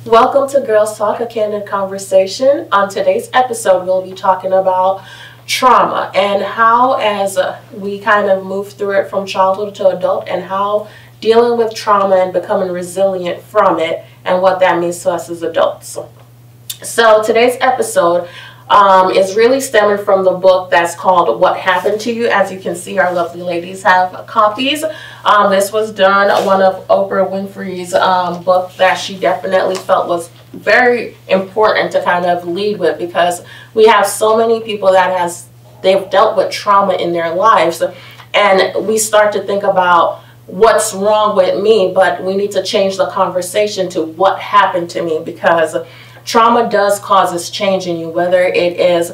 Welcome to Girls Talk, a Candid Conversation. On today's episode, we'll be talking about trauma and how, as we kind of move through it from childhood to adult, and how dealing with trauma and becoming resilient from it and what that means to us as adults. So today's episode is really stemming from the book that's called What Happened to You. As you can see, our lovely ladies have copies. This was done one of Oprah Winfrey's book that she definitely felt was very important to kind of lead with, because we have so many people that they've dealt with trauma in their lives, and we start to think about what's wrong with me, but we need to change the conversation to what happened to me, because trauma does cause this change in you, whether it is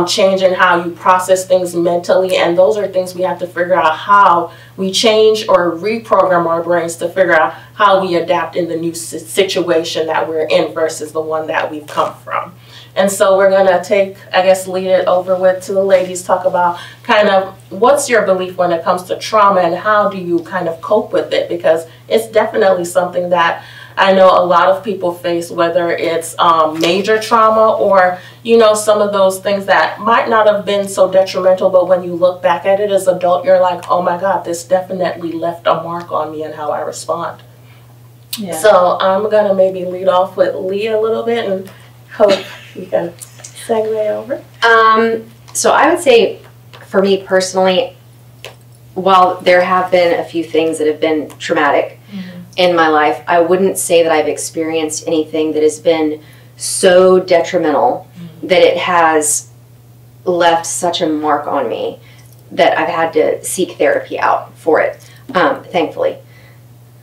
changing how you process things mentally, and those are things we have to figure out how we change or reprogram our brains to figure out how we adapt in the new situation that we're in versus the one that we've come from. And so we're going to lead it over to the ladies, talk about kind of what's your belief when it comes to trauma and how do you kind of cope with it, because it's definitely something that I know a lot of people face, whether it's major trauma or, you know, some of those things that might not have been so detrimental, but when you look back at it as an adult, you're like, oh my God, this definitely left a mark on me and how I respond. Yeah. So I'm going to maybe lead off with Leah a little bit and hope you can segue over. So I would say for me personally, while there have been a few things that have been traumatic in my life, I wouldn't say that I've experienced anything that has been so detrimental that it has left such a mark on me that I've had to seek therapy out for it, thankfully.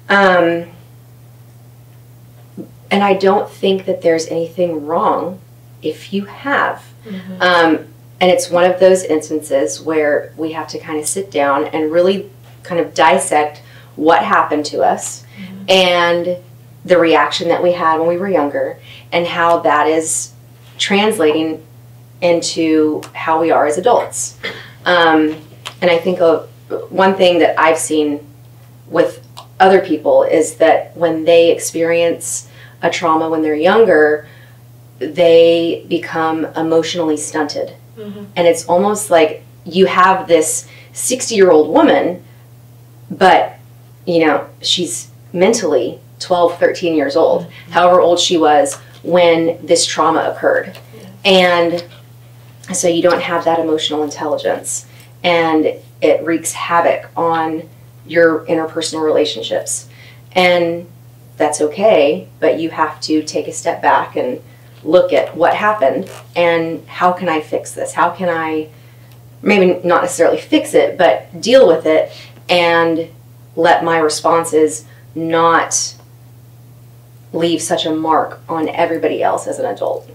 And I don't think that there's anything wrong if you have. And it's one of those instances where we have to kind of sit down and really kind of dissect what happened to us and the reaction that we had when we were younger and how that is translating into how we are as adults. And I think one thing that I've seen with other people is that when they experience a trauma when they're younger, they become emotionally stunted. And it's almost like you have this 60-year-old woman, but, you know, she's mentally 12, 13 years old, however old she was when this trauma occurred. And so you don't have that emotional intelligence, and it wreaks havoc on your interpersonal relationships. And that's okay, but you have to take a step back and look at what happened and how can I fix this? How can I maybe not necessarily fix it, but deal with it and let my responses not leave such a mark on everybody else as an adult.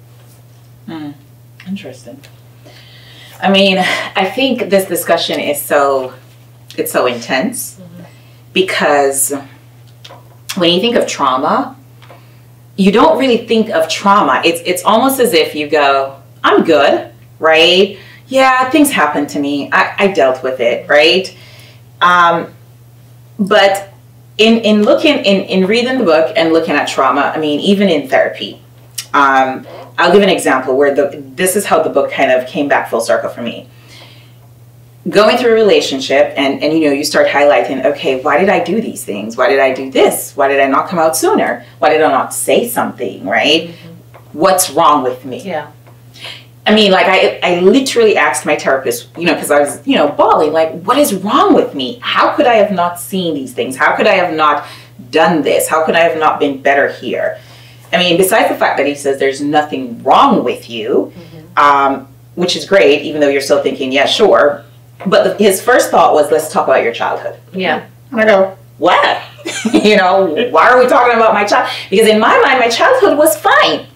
Interesting. I mean, I think this discussion is so intense because when you think of trauma, you don't really think of trauma. It's almost as if you go, I'm good, right? Yeah, things happened to me. I dealt with it, right? But in reading the book and looking at trauma, I mean, even in therapy, I'll give an example where this is how the book kind of came back full circle for me. Going through a relationship and you know, you start highlighting, okay, why did I do these things? Why did I do this? Why did I not come out sooner? Why did I not say something, right? What's wrong with me? Yeah. I mean, like I literally asked my therapist, because I was, bawling, like, what is wrong with me? How could I have not seen these things? How could I have not done this? How could I have not been better here? I mean, besides the fact that he says there's nothing wrong with you, which is great, even though you're still thinking, yeah, sure. But his first thought was, let's talk about your childhood. Yeah. And I go, what? Why are we talking about my child? Because in my mind, my childhood was fine.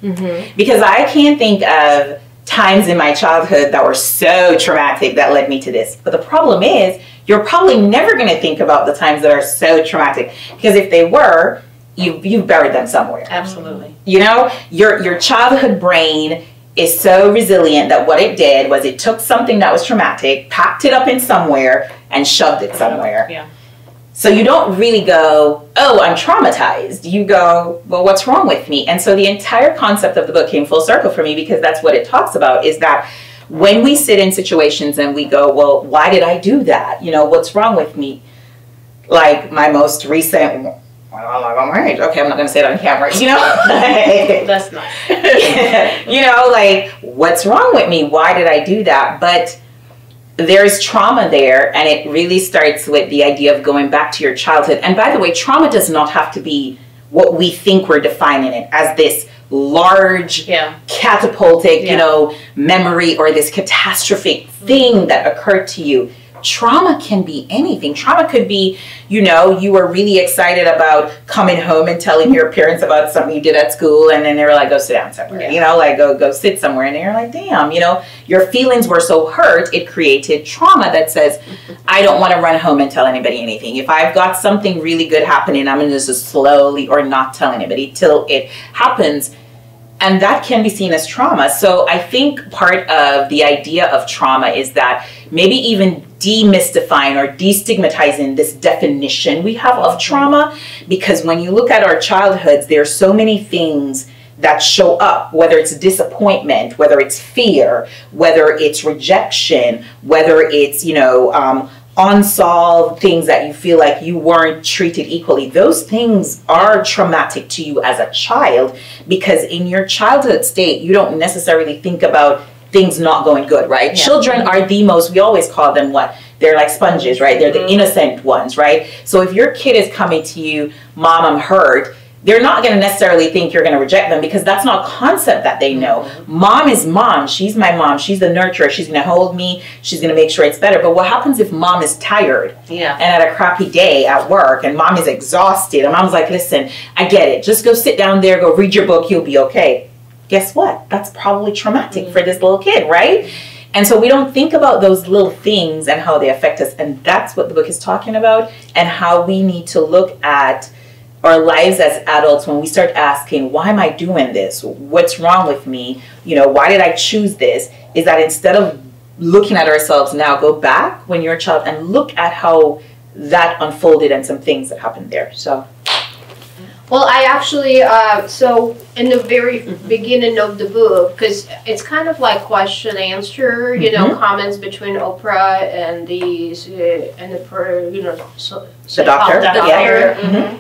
Because I can't think of times in my childhood that were so traumatic that led me to this. But the problem is, you're probably never going to think about the times that are so traumatic, because if they were, you've buried them somewhere. Absolutely. Your childhood brain is so resilient that what it did was it took something that was traumatic, packed it up in somewhere, and shoved it somewhere. Yeah. So you don't really go, oh, I'm traumatized. You go, well, what's wrong with me? And so the entire concept of the book came full circle for me, because that's what it talks about, is that when we sit in situations and we go, well, why did I do that? What's wrong with me? Like my most recent, well, okay, I'm not going to say it on camera, That's not. Like, what's wrong with me? Why did I do that? But there's trauma there, and it really starts with the idea of going back to your childhood. And by the way, trauma does not have to be what we think we're defining it as, this large, catapultic, memory, or this catastrophic thing that occurred to you. Trauma can be anything. Trauma could be, you were really excited about coming home and telling your parents about something you did at school, and then they were like, go sit down somewhere, like go sit somewhere, and you're like, damn, your feelings were so hurt, it created trauma that says, I don't want to run home and tell anybody anything. If I've got something really good happening, I'm going to just slowly, or not tell anybody till it happens. And that can be seen as trauma. So I think part of the idea of trauma is that maybe even demystifying or destigmatizing this definition we have of trauma, because when you look at our childhoods, there are so many things that show up, whether it's disappointment, whether it's fear, whether it's rejection, whether it's, unsolved things that you feel like you weren't treated equally. Those things are traumatic to you as a child, because in your childhood state, you don't necessarily think about things not going good, right? Yeah. Children are the most, we always call them what? They're like sponges, right? They're the innocent ones, right? So if your kid is coming to you, Mom, I'm hurt, they're not going to necessarily think you're going to reject them, because that's not a concept that they know. Mom is mom. She's my mom. She's the nurturer. She's going to hold me. She's going to make sure it's better. But what happens if mom is tired and had a crappy day at work, and mom is exhausted, and mom's like, listen, I get it. Just go sit down there, go read your book. You'll be okay. Guess what? That's probably traumatic for this little kid, right? And so we don't think about those little things and how they affect us. And that's what the book is talking about, and how we need to look at our lives as adults when we start asking, why am I doing this? What's wrong with me? Why did I choose this? Is that instead of looking at ourselves now, go back when you're a child and look at how that unfolded and some things that happened there. So. Well, I actually, so in the very beginning of the book, because it's kind of like question answer, comments between Oprah and the doctor. Yeah.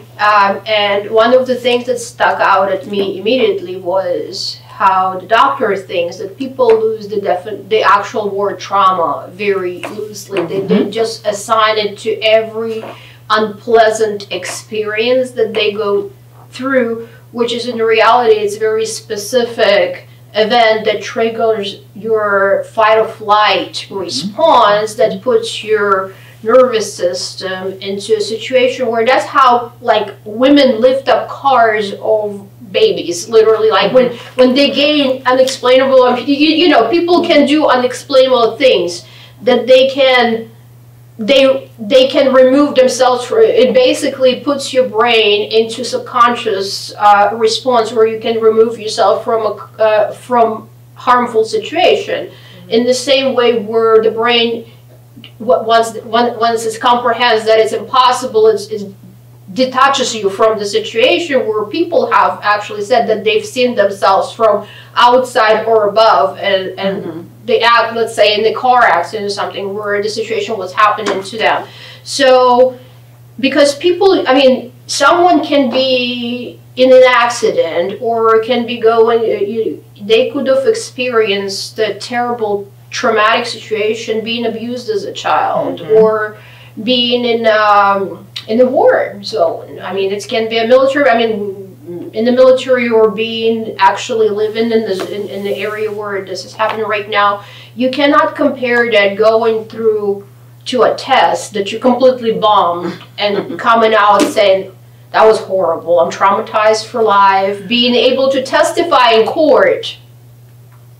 And one of the things that stuck out at me immediately was how the doctor thinks that people lose the actual word trauma very loosely. They just assign it to every unpleasant experience that they go through, which is in reality, it's a very specific event that triggers your fight or flight response, that puts your nervous system into a situation where that's how, like, women lift up cars of babies, literally, like when they gain unexplainable, people can do unexplainable things that they can remove themselves from. It basically puts your brain into subconscious response where you can remove yourself from harmful situation. In the same way where the brain, once it comprehends that it's impossible, it detaches you from the situation, where people have actually said that they've seen themselves from outside or above, and they act, let's say, in the car accident or something where the situation was happening to them. So, because people, someone can be in an accident or can be going, they could have experienced a terrible traumatic situation, being abused as a child, or being in a war zone. I mean, it can be a military. I mean, in the military, or being actually living in the area where this is happening right now. You cannot compare that going through to a test that you completely bombed and coming out saying, that was horrible, I'm traumatized for life, being able to testify in court,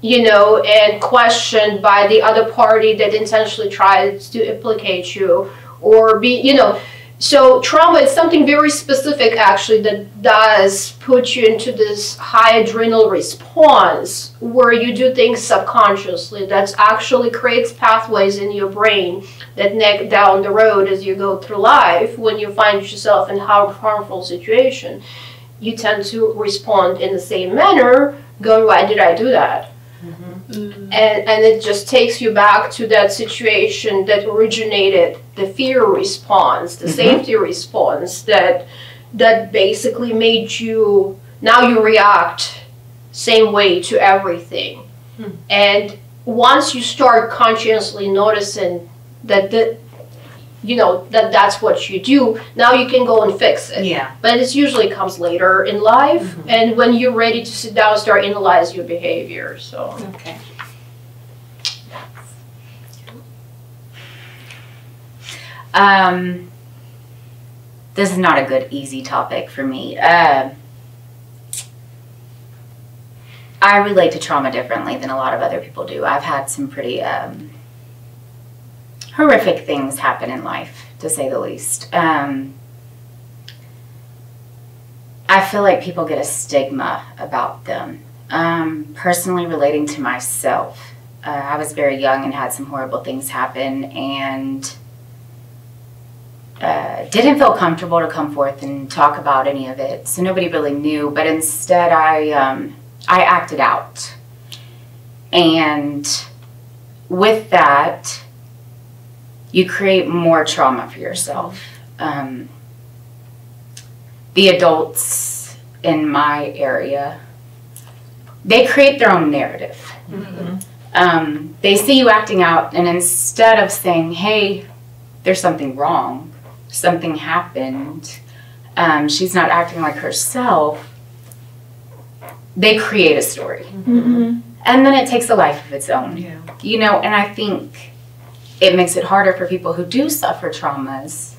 you know, and questioned by the other party that intentionally tries to implicate you, or be, you know. So trauma is something very specific, actually, that does put you into this high adrenal response where you do things subconsciously. That actually creates pathways in your brain that neck down the road as you go through life. When you find yourself in a harmful situation, you tend to respond in the same manner, going, why did I do that? And it just takes you back to that situation that originated the fear response, the safety response that basically made you, now you react same way to everything. And once you start consciously noticing that that's what you do, now you can go and fix it. Yeah. But it usually comes later in life, and when you're ready to sit down and start analyze your behavior. So Okay. This is not a good, easy topic for me. I relate to trauma differently than a lot of other people do. I've had some pretty horrific things happen in life, to say the least. I feel like people get a stigma about them. Personally relating to myself, I was very young and had some horrible things happen, and didn't feel comfortable to come forth and talk about any of it, so nobody really knew. But instead, I acted out, and with that, you create more trauma for yourself. The adults in my area, they create their own narrative. They see you acting out, and instead of saying, hey, there's something wrong, something happened, she's not acting like herself, they create a story. And then it takes a life of its own. You know, and I think it makes it harder for people who do suffer traumas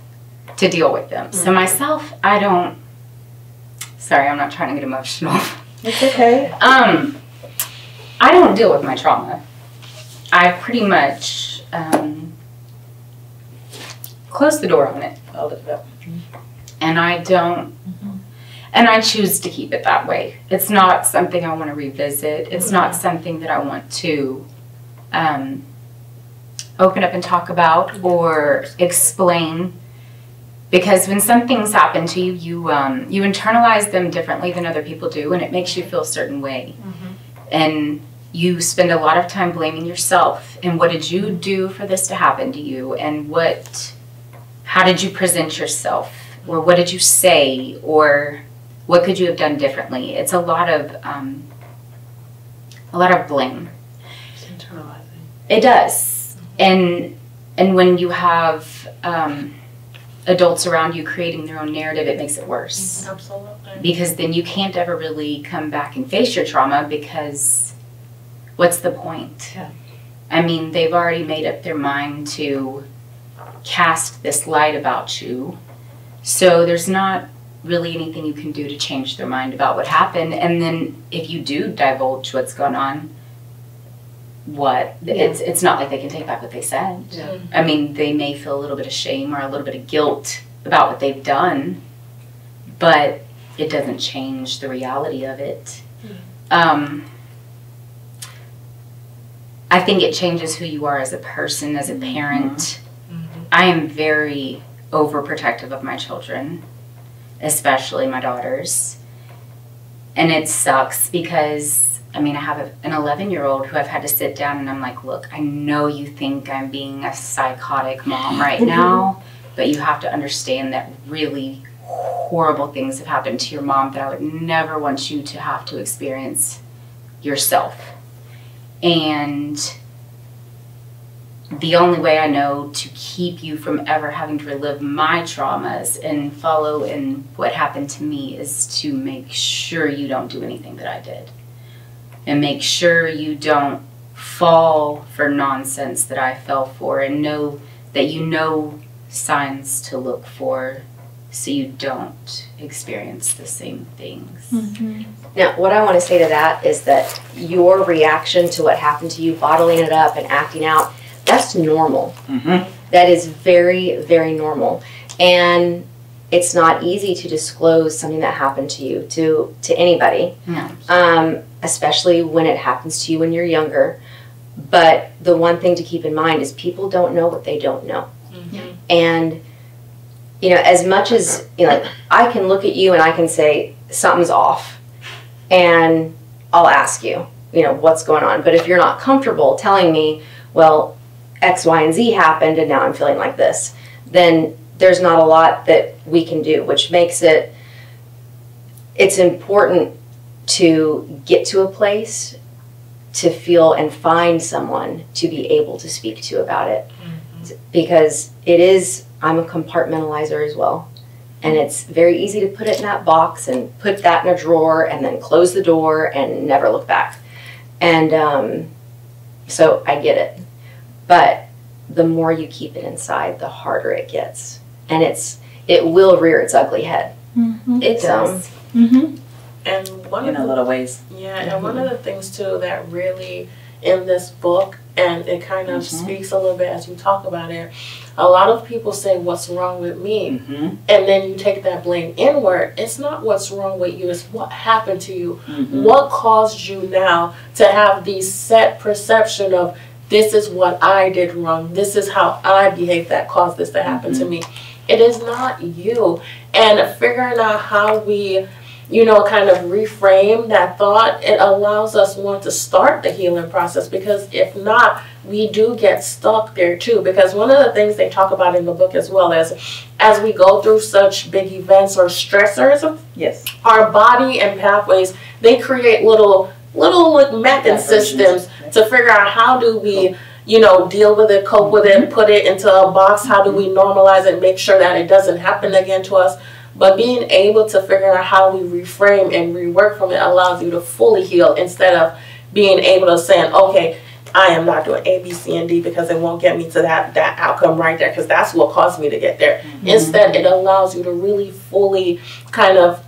to deal with them. So myself, sorry, I'm not trying to get emotional. It's okay. I don't deal with my trauma. I pretty much close the door on it a little bit. And I don't, and I choose to keep it that way. It's not something I want to revisit. It's not something that I want to open up and talk about or explain. Because when some things happen to you, you internalize them differently than other people do, and it makes you feel a certain way. And you spend a lot of time blaming yourself. And what did you do for this to happen to you? And how did you present yourself? Or what did you say? Or what could you have done differently? It's a lot of blame. It's internalizing. It does. And when you have adults around you creating their own narrative, it makes it worse. Absolutely. Because then you can't ever really come back and face your trauma, because what's the point? I mean, they've already made up their mind to cast this light about you. So there's not really anything you can do to change their mind about what happened. And then if you do divulge what's going on, it's not like they can take back what they said. I mean, they may feel a little bit of shame or a little bit of guilt about what they've done, but it doesn't change the reality of it. I think it changes who you are as a person, as a parent. I am very overprotective of my children, especially my daughters. And it sucks because, I mean, I have an 11-year-old who I've had to sit down and I'm like, look, I know you think I'm being a psychotic mom right now, but you have to understand that really horrible things have happened to your mom that I would never want you to have to experience yourself. And the only way I know to keep you from ever having to relive my traumas and follow in what happened to me is to make sure you don't do anything that I did. And make sure you don't fall for nonsense that I fell for, and know that you know signs to look for so you don't experience the same things. Mm-hmm. Now, what I want to say to that is that your reaction to what happened to you, bottling it up and acting out, that's normal. Mm-hmm. That is very, very normal. And it's not easy to disclose something that happened to you to anybody, especially when it happens to you when you're younger. But the one thing to keep in mind is people don't know what they don't know. Mm-hmm. And, you know, as much as, you know, I can look at you and I can say something's off, and I'll ask you, you know, what's going on. But if you're not comfortable telling me, well, X, Y, and Z happened and now I'm feeling like this, then there's not a lot that we can do, which makes it's important to get to a place to feel and find someone to be able to speak to about it. Mm-hmm. Because I'm a compartmentalizer as well. And it's very easy to put it in that box and put that in a drawer and then close the door and never look back. And so I get it. But the more you keep it inside, the harder it gets. And it will rear its ugly head. Mm-hmm. It does. Mm-hmm. And in a little ways. Yeah, and one of the things too that really in this book, and it kind of speaks a little bit as you talk about it, a lot of people say, what's wrong with me? Mm-hmm. And then you take that blame inward. It's not what's wrong with you, it's what happened to you. Mm-hmm. What caused you now to have these set perception of, this is what I did wrong, this is how I behaved that caused this to happen to me. It is not you. And figuring out how we, you know, kind of reframe that thought, it allows us to start the healing process, because if not, we do get stuck there too. Because one of the things they talk about in the book as well is, as we go through such big events or stressors, yes, our body and pathways, they create little method systems to figure out how do we, you know, deal with it, cope with it, put it into a box, how do we normalize it, make sure that it doesn't happen again to us. But being able to figure out how we reframe and rework from it allows you to fully heal, instead of being able to say, okay, I am not doing A, B, C, and D because it won't get me to that outcome right there, because that's what caused me to get there. Mm-hmm. Instead, it allows you to really fully kind of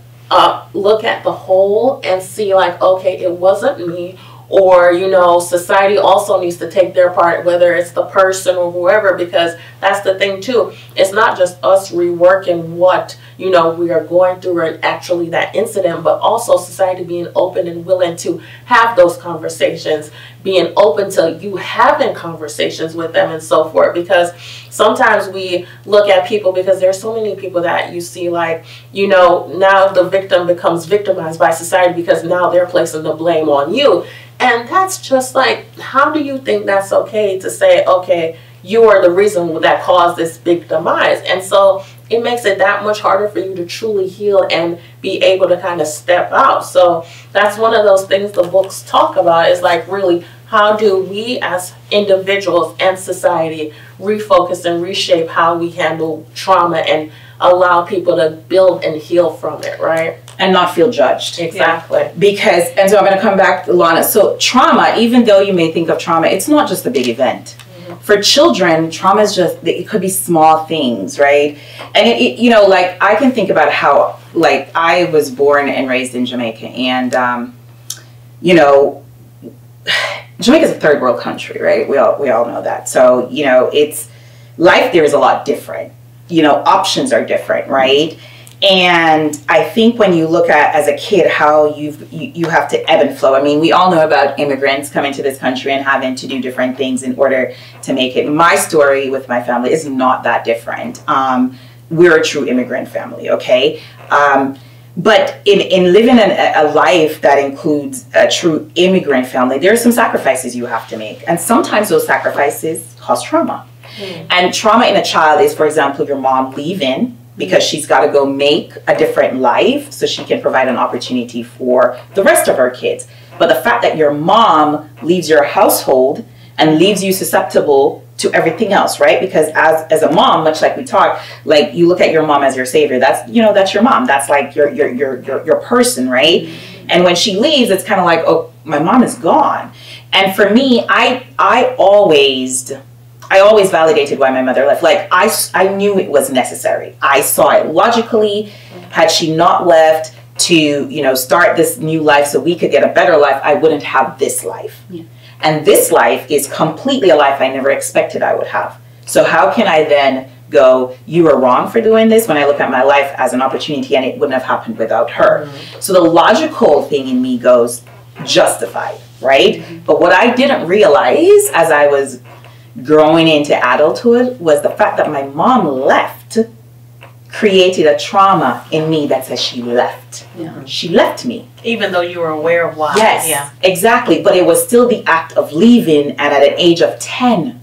look at the whole and see like, okay, it wasn't me. Or, you know, society also needs to take their part, whether it's the person or whoever, because that's the thing too. It's not just us reworking what, you know, we are going through and actually that incident, but also society being open and willing to have those conversations, being open to you having conversations with them and so forth. Because sometimes we look at people, because there's so many people that you see like, you know, now the victim becomes victimized by society because now they're placing the blame on you. And that's just like, how do you think that's okay to say, okay, you are the reason that caused this big demise? And so it makes it that much harder for you to truly heal and be able to kind of step out. So that's one of those things the books talk about, is like, really, how do we as individuals and society refocus and reshape how we handle trauma and allow people to build and heal from it, right? And not feel judged. Exactly. Yeah. Because, and so I'm going to come back, Lana. So trauma, even though you may think of trauma, it's not just a big event. Mm-hmm. For children, trauma is just, it could be small things, right? And it, you know, like I can think about how, like, I was born and raised in Jamaica, and you know, Jamaica is a third world country, right? We all know that. So, you know, it's, life there is a lot different. You know, options are different, right? And I think when you look at, as a kid, how you have to ebb and flow. I mean, we all know about immigrants coming to this country and having to do different things in order to make it. My story with my family is not that different. We're a true immigrant family, okay? But in living a life that includes a true immigrant family, there are some sacrifices you have to make. And sometimes those sacrifices cause trauma. Mm. And trauma in a child is, for example, your mom leaving because she's got to go make a different life so she can provide an opportunity for the rest of her kids. But the fact that your mom leaves your household and leaves you susceptible to everything else, right? Because as a mom, much like we talked, like you look at your mom as your savior. That's, you know, that's your mom. That's like your person, right? And when she leaves, it's kind of like, oh, my mom is gone. And for me, I always validated why my mother left. Like I knew it was necessary. I saw it logically. Had she not left to, you know, start this new life so we could get a better life, I wouldn't have this life. Yeah. And this life is completely a life I never expected I would have. So how can I then go, you were wrong for doing this, when I look at my life as an opportunity and it wouldn't have happened without her? So the logical thing in me goes, justified, right? But what I didn't realize as I was growing into adulthood was the fact that my mom left created a trauma in me that says she left. Yeah. She left me. Even though you were aware of why. Yes, Yeah. exactly. But it was still the act of leaving, and at an age of 10,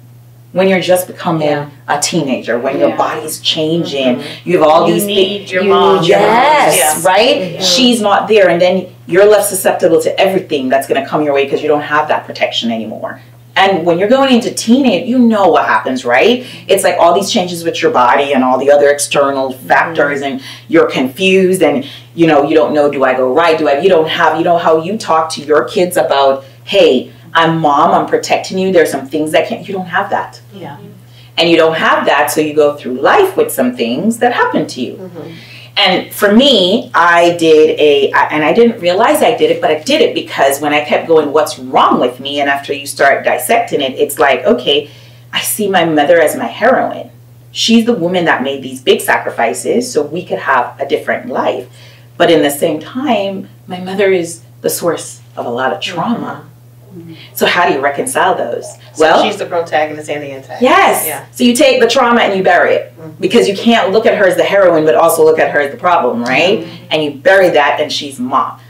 when you're just becoming a teenager, when your body's changing, you have all these things. You need your mom. Yes, right? She's not there, and then you're left susceptible to everything that's going to come your way because you don't have that protection anymore. And when you're going into teenage, you know what happens, right? It's like all these changes with your body and all the other external factors, and you're confused, and you know, you don't know, do I go right? You know how you talk to your kids about, hey, I'm mom, I'm protecting you. There's some things that you don't have that. Yeah. And you don't have that, so you go through life with some things that happen to you. And for me, I did and I didn't realize I did it, but I did it because when I kept going, what's wrong with me? And after you start dissecting it, it's like, okay, I see my mother as my heroine. She's the woman that made these big sacrifices so we could have a different life. But in the same time, my mother is the source of a lot of trauma. So how do you reconcile those? So she's the protagonist and the antagonist. Yes. Yeah. So you take the trauma and you bury it because you can't look at her as the heroine but also look at her as the problem, right? And you bury that, and she's mom.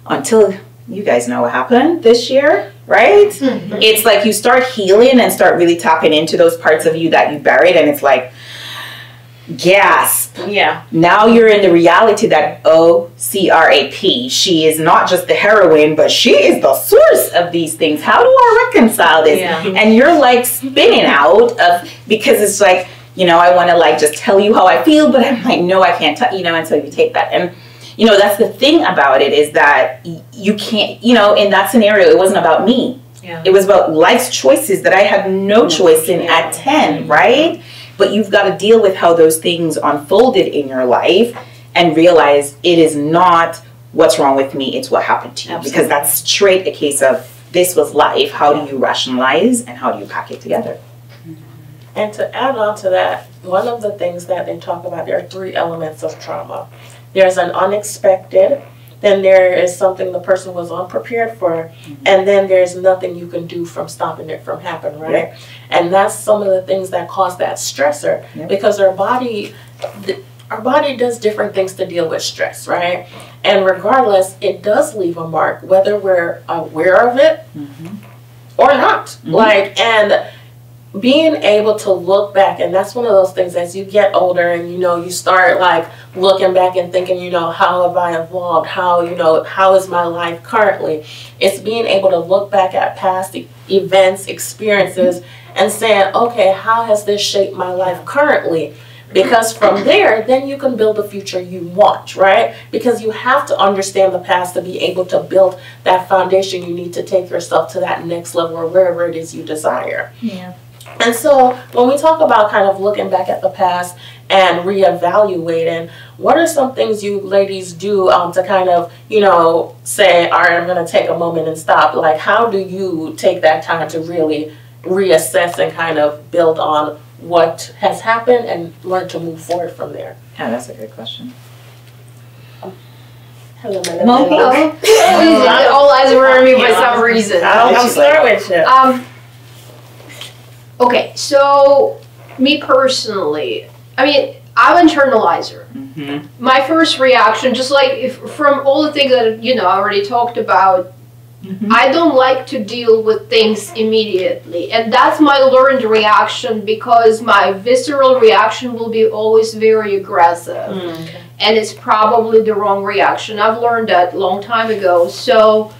Until you guys know what happened this year, right? It's like you start healing and start really tapping into those parts of you that you buried, and it's like, gasp. Yeah. Now you're in the reality that, oh, CRAP, she is not just the heroine, but she is the source of these things. How do I reconcile this? Yeah. And you're like spinning out of, because it's like, you know, I want to like just tell you how I feel, but I'm like, no, I can't tell, you know, until you take that. And, you know, that's the thing about it, is that you can't, you know, in that scenario, it wasn't about me. Yeah. It was about life's choices that I had no choice in at 10, right? But you've got to deal with how those things unfolded in your life and realize it is not what's wrong with me, it's what happened to you. Absolutely. Because that's straight a case of, this was life. How do you rationalize and how do you pack it together? And to add on to that, one of the things that they talk about, there are 3 elements of trauma. There's an unexpected, then there is something the person was unprepared for, and then there's nothing you can do from stopping it from happening, right? Yeah. And that's some of the things that cause that stressor, because our body does different things to deal with stress, right? And regardless, it does leave a mark, whether we're aware of it or not. Like, and being able to look back, and that's one of those things, as you get older and, you know, you start like looking back and thinking, you know, how have I evolved? How, you know, how is my life currently? It's being able to look back at past events, experiences, and saying, okay, how has this shaped my life currently? Because from there, then you can build the future you want, right? Because you have to understand the past to be able to build that foundation you need to take yourself to that next level or wherever it is you desire. Yeah. And so when we talk about kind of looking back at the past and reevaluating, what are some things you ladies do to kind of, you know, say, all right, I'm going to take a moment and stop? Like, how do you take that time to really reassess and kind of build on what has happened and learn to move forward from there? Yeah, that's a good question. Hello, my Monique. All eyes were on me for some reason. I'll start with you. Okay, so me personally, I mean, I'm an internalizer. My first reaction, just like from all the things that, you know, I already talked about, I don't like to deal with things immediately. And that's my learned reaction, because my visceral reaction will be always very aggressive. And it's probably the wrong reaction. I've learned that a long time ago. So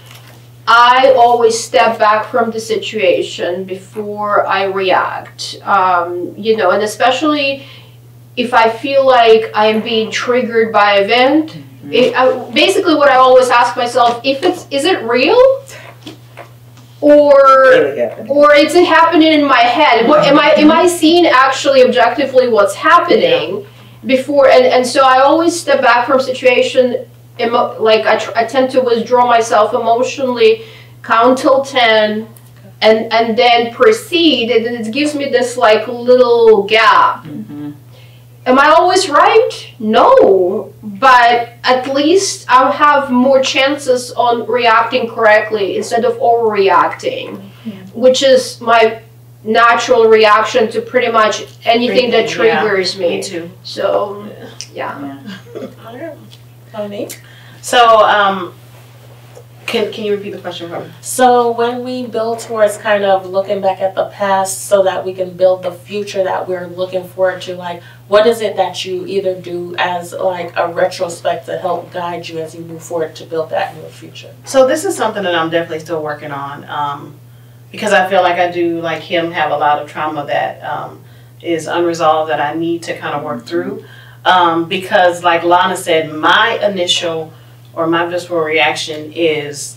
I always step back from the situation before I react. You know, and especially if I feel like I am being triggered by event, basically what I always ask myself, is it real? Or is it happening in my head? Am I seeing actually objectively what's happening before? And so I always step back from situation. Like I tend to withdraw myself emotionally, count till 10, and then proceed. And it gives me this like little gap. Am I always right? No, but at least I'll have more chances on reacting correctly instead of overreacting, which is my natural reaction to pretty much anything that triggers me. too. So, yeah. So, can you repeat the question for me? So when we build towards kind of looking back at the past so that we can build the future that we're looking forward to, like, what is it that you either do as like a retrospect to help guide you as you move forward to build that new future? So this is something that I'm definitely still working on, because I feel like I do, like him, have a lot of trauma that is unresolved that I need to kind of work through. Because like Lana said, my initial or my visceral reaction is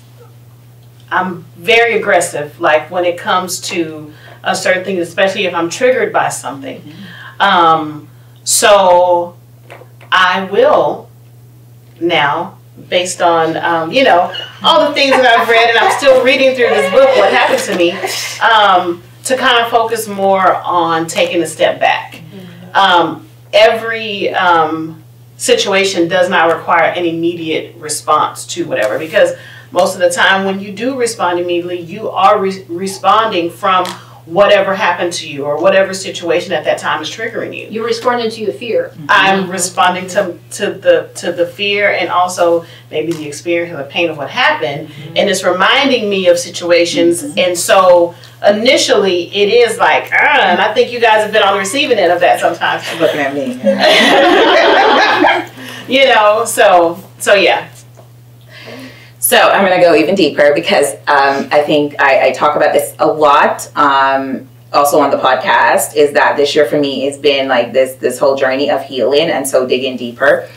I'm very aggressive, like when it comes to a certain thing, especially if I'm triggered by something. So I will now, based on, you know, all the things that I've read, and I'm still reading through this book, What Happened to Me, to kind of focus more on taking a step back. Every situation does not require an immediate response to whatever, because most of the time when you do respond immediately, you are responding from whatever happened to you or whatever situation at that time is triggering you. You're responding to your fear. I'm responding to the fear, and also maybe the experience or the pain of what happened, and it's reminding me of situations. And so initially it is like, and I think you guys have been on the receiving end of that sometimes. Looking at me. You know, so yeah. So I'm going to go even deeper because I think I talk about this a lot. Also on the podcast, is that this year for me has been like this whole journey of healing, and so digging deeper.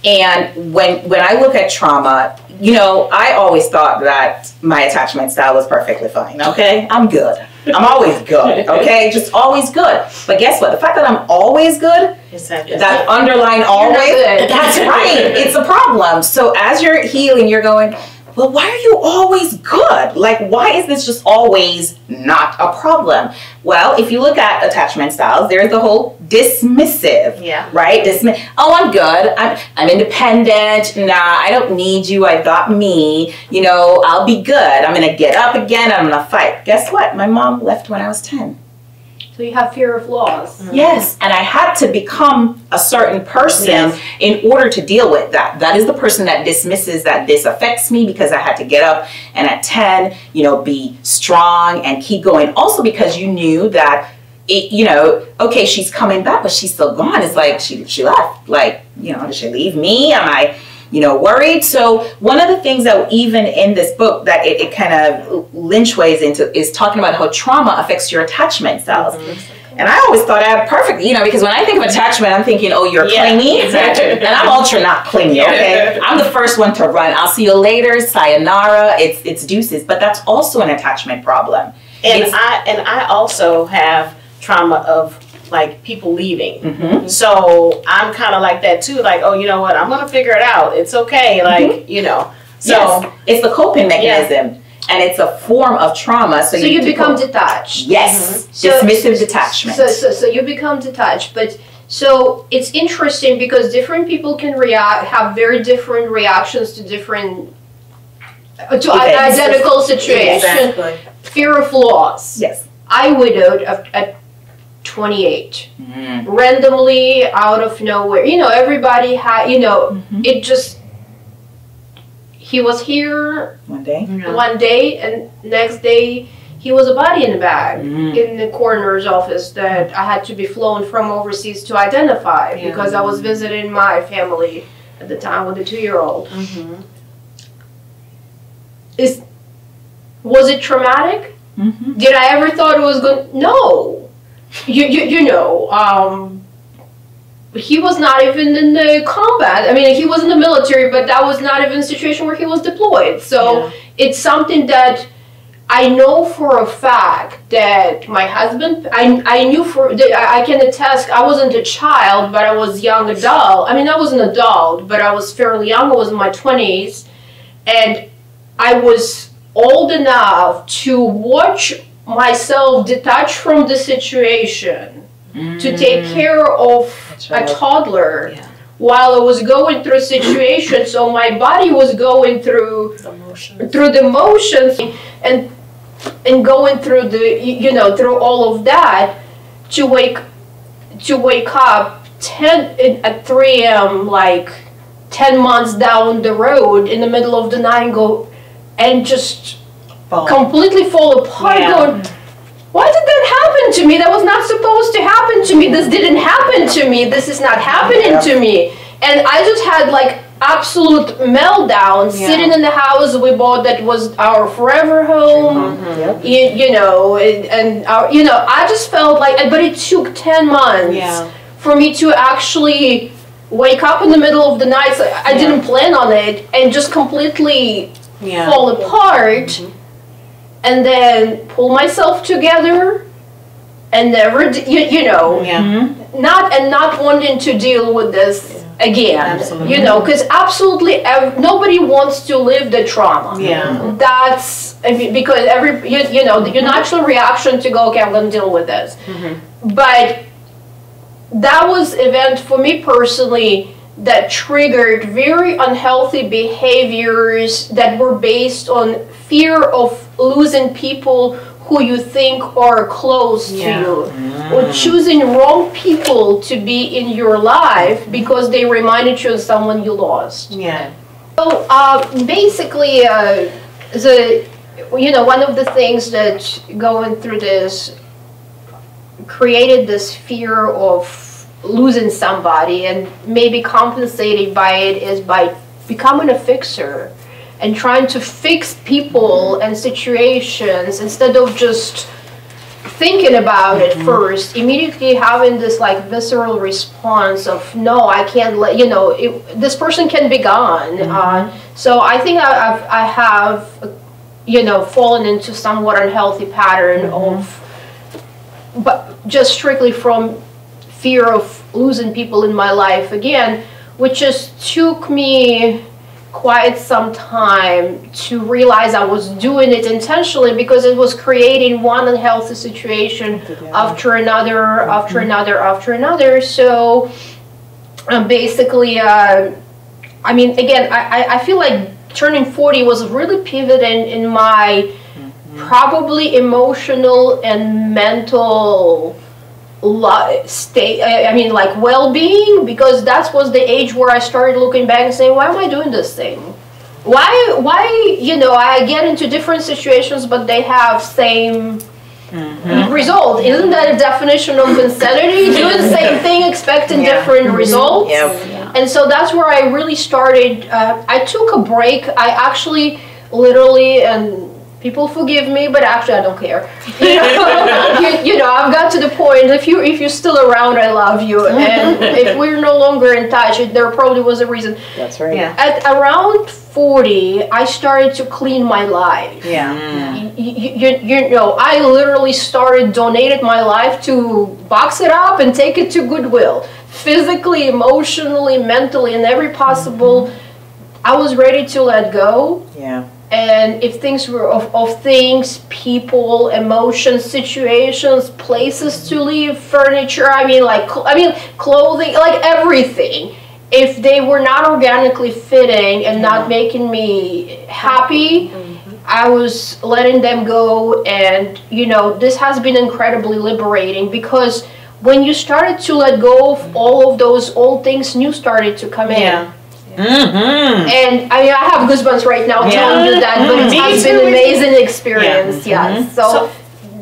And when I look at trauma, you know, I always thought that my attachment style was perfectly fine. Okay, I'm good. I'm always good. Okay, just always good. But guess what? The fact that I'm always good, that underline always, that's right. It's a problem. So as you're healing, you're going, well, why are you always good? Like, why is this just always not a problem? Well, if you look at attachment styles, there's the whole dismissive, right? Oh, I'm good. I'm independent. Nah, I don't need you. I've got me. You know, I'll be good. I'm going to get up again. I'm going to fight. Guess what? My mom left when I was 10. So you have fear of loss. Yes, and I had to become a certain person in order to deal with that. That is the person that dismisses that this affects me, because I had to get up and at 10, you know, be strong and keep going. Also because you knew that, it, you know, okay, she's coming back, but she's still gone. It's like she left. Like, you know, did she leave me? Am I, you know, worried? So one of the things that even in this book that it kind of lynchways into is talking about how trauma affects your attachment styles. And I always thought I had perfect, you know, because when I think of attachment, I'm thinking, oh, you're clingy. Exactly. And I'm ultra not clingy, okay? I'm the first one to run. I'll see you later, sayonara, it's deuces. But that's also an attachment problem. And I also have trauma of like people leaving. So I'm kind of like that too. Like, oh, you know what? I'm going to figure it out. It's okay. Like, you know. So it's the coping mechanism. And it's a form of trauma. So you become detached. Yes. Dismissive detachment. So you become detached. But so it's interesting because different people can have very different reactions to different identical situations. Exactly. Fear of loss. Yes. I widowed at 28, randomly out of nowhere. You know, everybody had, you know, it just, he was here one day, and next day he was a body in the bag in the coroner's office that I had to be flown from overseas to identify because I was visiting my family at the time with a 2-year-old. Was it traumatic? Did I ever thought it was good? No. You know, he was not even in the combat. I mean, he was in the military, but that was not even a situation where he was deployed. So it's something that I know for a fact that my husband, I knew I can attest, I wasn't a child, but I was young adult. I mean, I was an adult, but I was fairly young. I was in my 20s. And I was old enough to watch myself detach from the situation, to take care of a toddler while I was going through a situation. So my body was going through the motions and going through through all of that to wake up at 3 a.m. like 10 months down the road in the middle of the night and just completely fall apart going, why did that happen to me? That was not supposed to happen to me. This didn't happen to me. This is not happening to me. And I just had like absolute meltdown sitting in the house we bought that was our forever home. You know, and I just felt like, but it took 10 months for me to actually wake up in the middle of the night. So I didn't plan on it, and just completely fall apart. And then pull myself together, and never, not wanting to deal with this again. You know, because absolutely nobody wants to live the trauma. That's because your natural reaction to go, okay, I'm going to deal with this. But that was event for me personally that triggered very unhealthy behaviors that were based on fear of losing people who you think are close to you, or choosing wrong people to be in your life because they reminded you of someone you lost. So basically, one of the things that going through this created this fear of losing somebody, and maybe compensated by it is by becoming a fixer and trying to fix people and situations instead of just thinking about it first, immediately having this like visceral response of no, I can't let this person can be gone. So I think I have fallen into somewhat unhealthy pattern of, but just strictly from fear of losing people in my life again, which just took me quite some time to realize I was doing it intentionally, because it was creating one unhealthy situation after another, after another, after another. So basically, I mean, again, I feel like turning 40 was really pivoting in my probably emotional and mental state, like well-being, because that was the age where I started looking back and saying, why am I doing this thing? Why I get into different situations, but they have same result. Isn't that a definition of insanity? Doing the same thing, expecting different results. And so that's where I really started. I took a break. I actually literally, and people forgive me, but actually I don't care. I've got to the point, if you're still around, I love you. And if we're no longer in touch, there probably was a reason. That's right. At around 40, I started to clean my life. I literally donated my life to box it up and take it to Goodwill. Physically, emotionally, mentally, in every possible, I was ready to let go. And if things were of things, people, emotions, situations, places to live, furniture, clothing, like everything, if they were not organically fitting and not making me happy, I was letting them go. And this has been incredibly liberating, because when you started to let go of all of those old things, new started to come in. And I have goosebumps right now telling you that, but it has been an amazing experience. So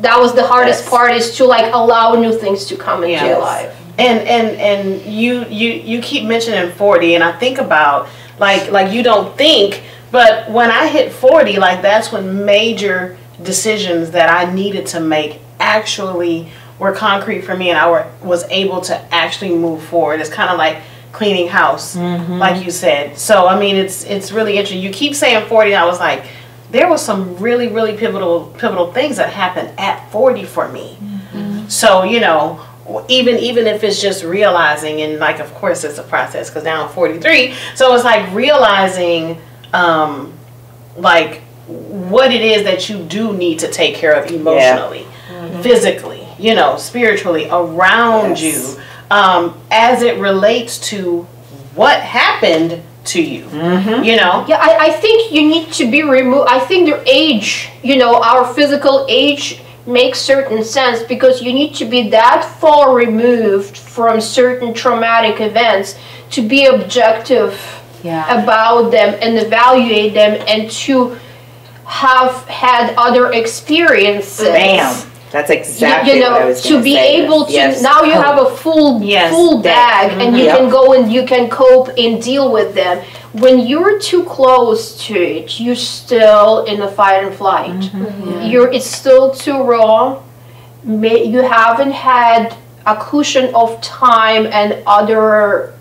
that was the hardest part, is to allow new things to come into your life. And you keep mentioning 40, and I think about like you don't think, but when I hit 40, like that's when major decisions that I needed to make actually were concrete for me, and I was able to actually move forward. It's kind of like cleaning house, like you said. So I mean, it's really interesting. You keep saying 40, and I was like, there was some really pivotal things that happened at 40 for me. So you know, even if it's just realizing, and like of course it's a process because now I'm 43, so it's like realizing like what it is that you do need to take care of emotionally, physically, you know, spiritually around you, as it relates to what happened to you, you know? Yeah, I think you need to be removed. I think their age, you know, our physical age makes certain sense because you need to be that far removed from certain traumatic events to be objective about them and evaluate them, and to have had other experiences. Bam. That's exactly what I was to be able to now you have a full bag, and you can go and you can cope and deal with them. When you're too close to it, you're still in the fight and flight. It's still too raw. You haven't had a cushion of time and other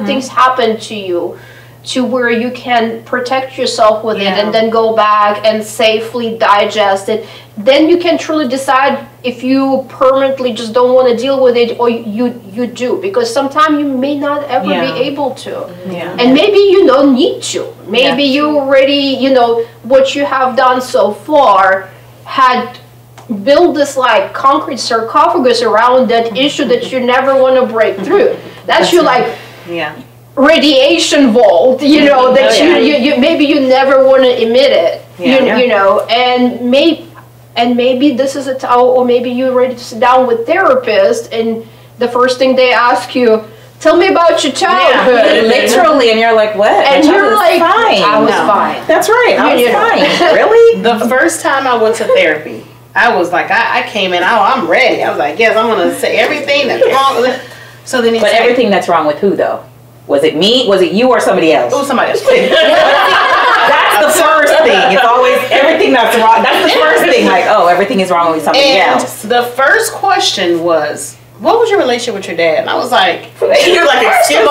things happen to you to where you can protect yourself with it and then go back and safely digest it. Then you can truly decide if you permanently just don't want to deal with it, or you do, because sometimes you may not ever be able to. And maybe you don't need to. Maybe you already, you know, what you have done so far had built this like concrete sarcophagus around that issue that you never want to break through. That's your like radiation vault, you know, that you maybe you never want to emit it, you know, and maybe this is a time, or maybe you're ready to sit down with therapists, and the first thing they ask you, tell me about your childhood. Literally, and you're like, what? And you're like, fine. I was fine. That's right, I was fine. Really? The first time I went to therapy, I was like, I came in, I'm ready. I was like, yes, I'm going to say everything that's wrong with it. So then but everything that's wrong with who, though? Was it me? Was it you or somebody else? Oh, somebody else. That's the first thing. It's always everything that's wrong. That's the first thing. Like, oh, everything is wrong with somebody else. The first question was, what was your relationship with your dad? And I was like, you're like, excuse me,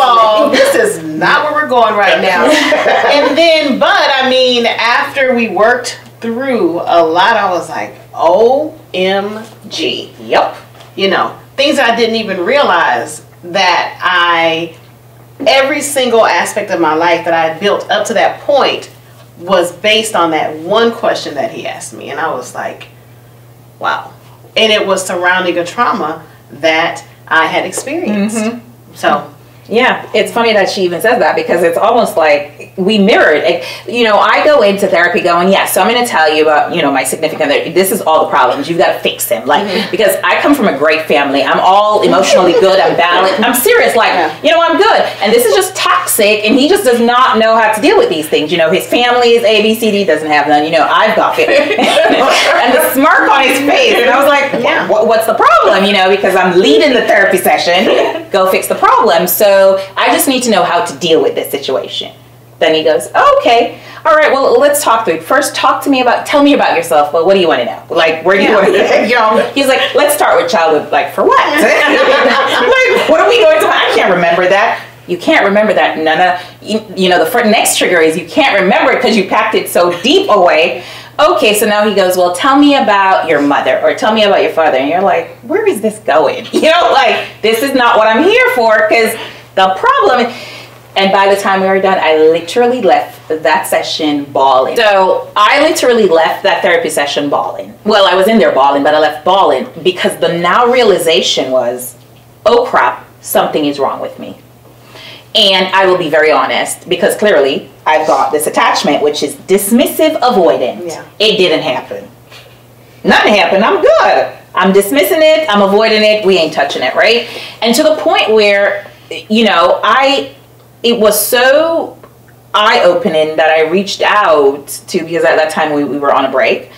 this is not where we're going right now. And then, but I mean, after we worked through a lot, I was like, OMG. Yep. You know, things I didn't even realize that every single aspect of my life that I had built up to that point was based on that one question that he asked me. And I was like, wow. And it was surrounding a trauma that I had experienced. So yeah, it's funny that she even says that, because it's almost like we mirrored. You know, I go into therapy going, yeah, so I'm going to tell you about, you know, my significant other. This is all the problems. You've got to fix him. Like, because I come from a great family. I'm all emotionally good. I'm balanced. I'm serious. Like, you know, I'm good. And this is just toxic. And he just does not know how to deal with these things. You know, his family is A, B, C, D, doesn't have none. You know, I've got it. And the smirk on his face. And I was like, what's the problem? You know, because I'm leading the therapy session. Go fix the problem. So I just need to know how to deal with this situation. Then he goes, oh, okay, all right, well, let's talk through it. First, tell me about yourself. Well, what do you want to know? Like, where do you want to go? You know, he's like, let's start with childhood. Like, for what? Like, what are we going to? I can't remember that. You can't remember that. You know, the next trigger is you can't remember it because you packed it so deep away. Okay, so now he goes, well, tell me about your mother, or tell me about your father. And you're like, where is this going? You know, like, this is not what I'm here for, because the problem, and by the time we were done, I literally left that session bawling. So I literally left that therapy session bawling. Well, I was in there bawling, but I left bawling because the now realization was, oh crap, something is wrong with me. And I will be very honest, because clearly I've got this attachment, which is dismissive avoidant. Yeah. It didn't happen. Nothing happened. I'm good. I'm dismissing it. I'm avoiding it. We ain't touching it, right? And to the point where, you know, it was so eye-opening that I reached out to, because at that time we were on a break,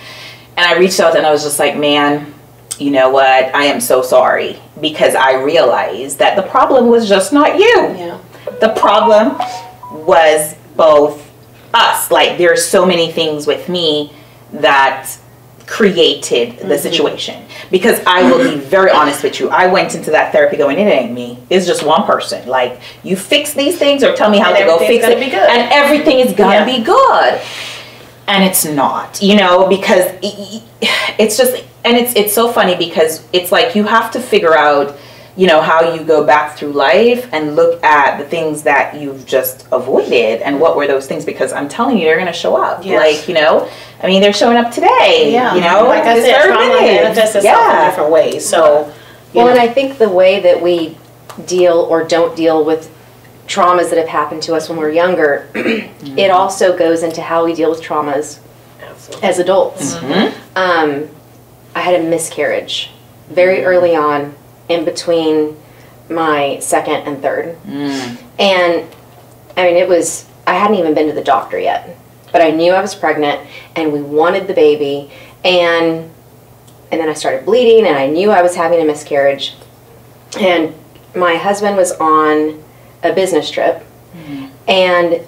and I reached out and I was just like, man, you know what, I am so sorry, because I realized that the problem was just not you. Yeah. The problem was both us. Like, there are so many things with me that created the situation. Because I will be very honest with you, I went into that therapy going, it ain't me. It's just one person. Like, you fix these things or tell me how to go fix it, be good. and everything is gonna be good. And it's not, you know, because it's just, and it's so funny because it's like you have to figure out, you know, how you go back through life and look at the things that you've just avoided and what were those things, because I'm telling you, they're going to show up. Yes. Like, you know, I mean, they're showing up today. Yeah. You know, like I said, trauma manifests itself in different ways. So, well, and I think the way that we deal or don't deal with traumas that have happened to us when we're younger, it also goes into how we deal with traumas as adults. I had a miscarriage very early on, in between my second and third. And I mean, I hadn't even been to the doctor yet, but I knew I was pregnant and we wanted the baby, and then I started bleeding and I knew I was having a miscarriage, and my husband was on a business trip, and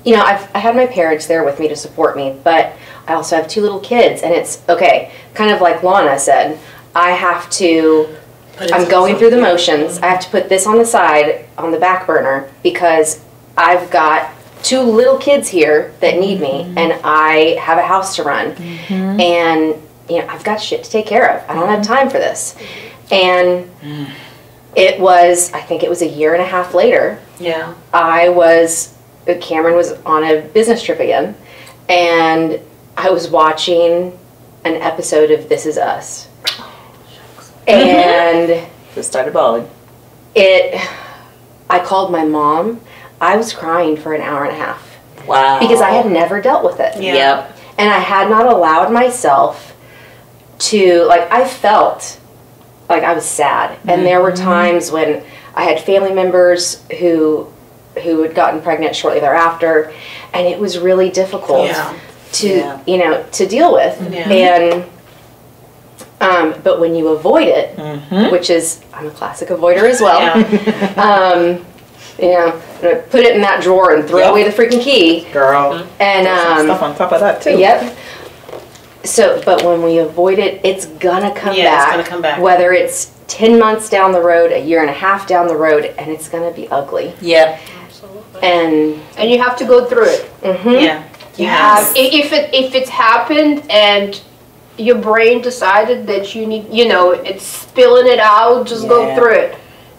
you know, I had my parents there with me to support me, but I also have 2 little kids, and it's okay, kind of like Lana said, I'm going through the motions. I have to put this on the side, on the back burner, because I've got 2 little kids here that need me, and I have a house to run, and you know, I've got shit to take care of. I don't have time for this. And I think it was a year and a half later. Yeah. Cameron was on a business trip again, and I was watching an episode of This Is Us. And just started bawling. I called my mom. I was crying for an hour and a half. Wow. Because I had never dealt with it. Yeah. Yep. And I had not allowed myself to, like, I felt like I was sad. And there were times when I had family members who had gotten pregnant shortly thereafter, and it was really difficult to, you know, to deal with. And but when you avoid it, which is, I'm a classic avoider as well, you know, I'm gonna put it in that drawer and throw away the freaking key. Girl. And stuff on top of that too. Yep. So, but when we avoid it, it's gonna come back. Yeah, it's gonna come back. Whether it's 10 months down the road, a year and a half down the road, and it's gonna be ugly. Yep. And you have to go through it. Yeah. If it's happened and your brain decided that you need, you know, it's spilling it out, just go through it.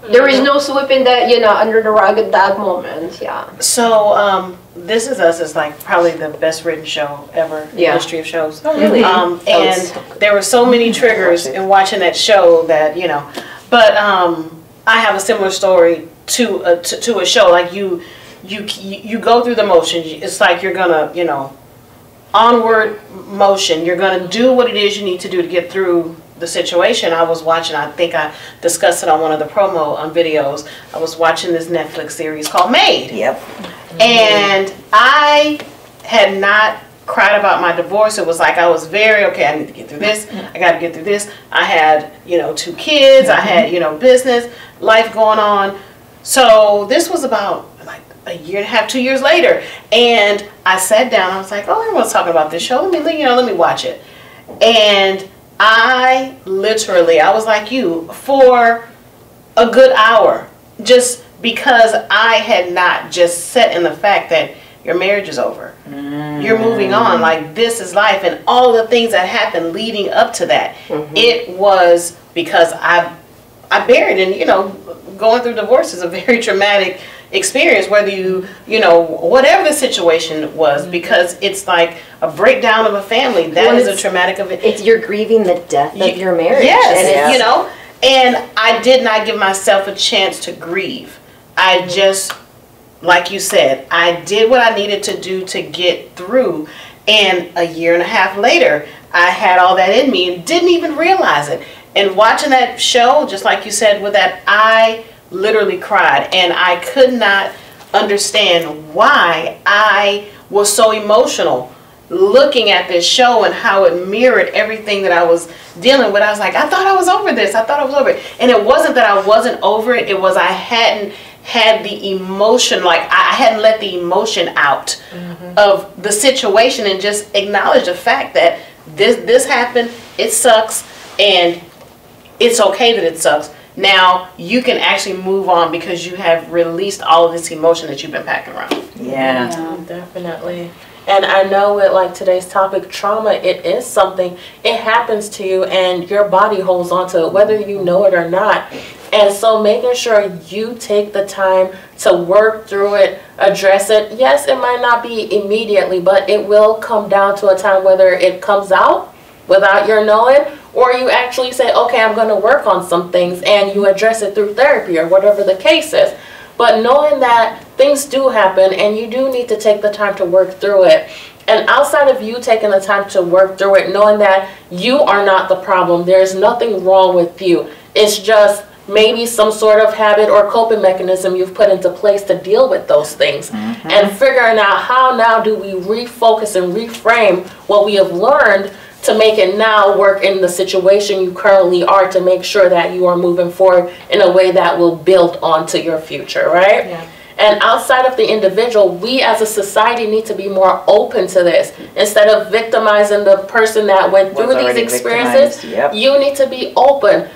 There is no sweeping that, you know, under the rug at that moment. Yeah. So, This Is Us is like probably the best written show ever in the history of shows. Oh, really? And there were so many triggers in watching that show that, you know, but I have a similar story to a show. Like you go through the motions. It's like you're gonna, you know, onward motion. You're gonna do what it is you need to do to get through the situation. I was watching, I think I discussed it on one of the promo videos, I was watching this Netflix series called Made. Yep. And I had not cried about my divorce. It was like I was very, okay, I need to get through this. I got to get through this. I had, you know, 2 kids. I had, you know, business, life going on. So this was about like a year and a half, 2 years later. And I sat down. I was like, oh, everyone's talking about this show. Let me watch it. And I literally, I was like you, for a good hour, just because I had not just set in the fact that your marriage is over. You're moving on, like this is life, and all the things that happened leading up to that. It was because I buried, and you know, going through divorce is a very traumatic experience, whether you know, whatever the situation was, because it's like a breakdown of a family. That is a traumatic event. It's, you're grieving the death of your marriage. Yes, and you know, and I did not give myself a chance to grieve. I just, like you said, I did what I needed to do to get through, and a year and a half later, I had all that in me and didn't even realize it. And watching that show, just like you said with that, I literally cried, and I could not understand why I was so emotional looking at this show and how it mirrored everything that I was dealing with, I was like, I thought I was over this. I thought I was over it. And it wasn't that I wasn't over it. It was I hadn't had the emotion, like I hadn't let the emotion out of the situation and just acknowledge the fact that this happened, it sucks, and it's okay that it sucks. Now you can actually move on because you have released all of this emotion that you've been packing around. Yeah. Definitely. And I know with like today's topic, trauma, it is something, it happens to you and your body holds on to it, whether you know it or not. And so making sure you take the time to work through it, address it. Yes, it might not be immediately, but it will come down to a time whether it comes out without your knowing, or you actually say, okay, I'm going to work on some things, and you address it through therapy or whatever the case is. But knowing that things do happen and you do need to take the time to work through it. And outside of you taking the time to work through it, knowing that you are not the problem, there's nothing wrong with you. It's just maybe some sort of habit or coping mechanism you've put into place to deal with those things. And figuring out how now do we refocus and reframe what we have learned to make it now work in the situation you currently are, to make sure that you are moving forward in a way that will build onto your future, right? Yeah. And outside of the individual, we as a society need to be more open to this. Instead of victimizing the person that went through these experiences, you need to be open.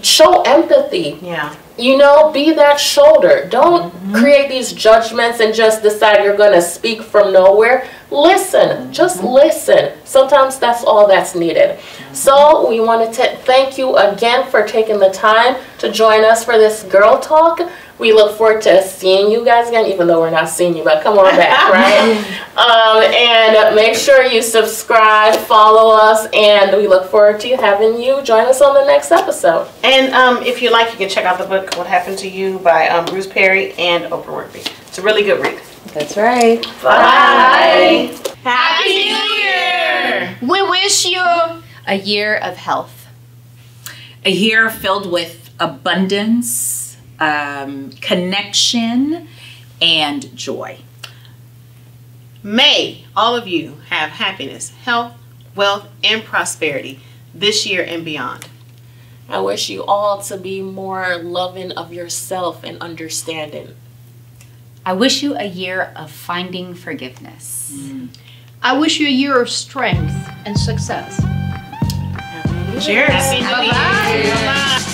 Show empathy. Yeah. You know, be that shoulder. Don't create these judgments and just decide you're going to speak from nowhere. Listen. Just listen. Sometimes that's all that's needed. So we wanted to thank you again for taking the time to join us for this Girl Talk. We look forward to seeing you guys again, even though we're not seeing you, but come on back, right? And make sure you subscribe, follow us, and we look forward to having you join us on the next episode. And if you like, you can check out the book, What Happened to You by Bruce Perry and Oprah Winfrey. It's a really good read. That's right. Bye. Happy New Year! We wish you A year of health. A year filled with abundance, connection, and joy. May all of you have happiness, health, wealth, and prosperity this year and beyond. I wish you all to be more loving of yourself and understanding. I wish you a year of finding forgiveness. I wish you a year of strength and success. Cheers. Bye-bye.